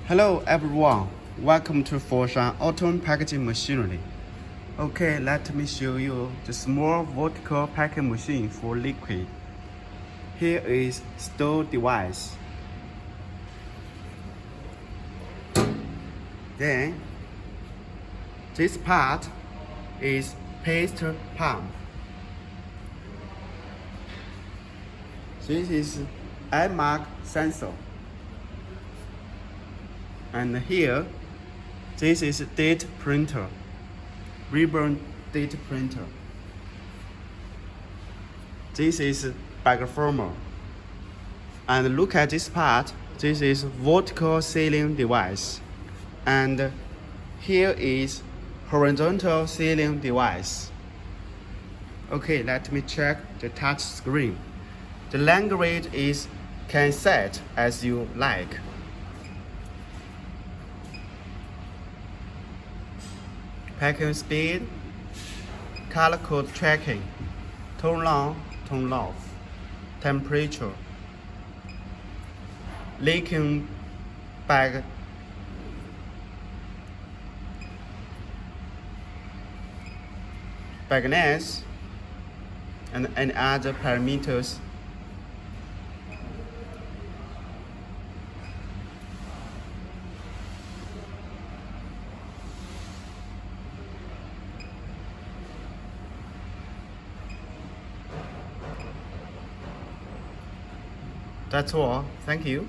Hello everyone, welcome to Foshan Autom packaging machinery. Okay, let me show you the small vertical packing machine for liquid. Here is store device. Then this part is paste pump. This is eye mark sensor. And here, this is date printer, ribbon date printer. This is bag former. And look at this part, this is vertical sealing device. And here is horizontal sealing device. Okay, let me check the touch screen. The language is can set as you like. Packing speed, color code tracking, tone on, tone off, temperature, leaking bag, bagness, and any other parameters. That's all. Thank you.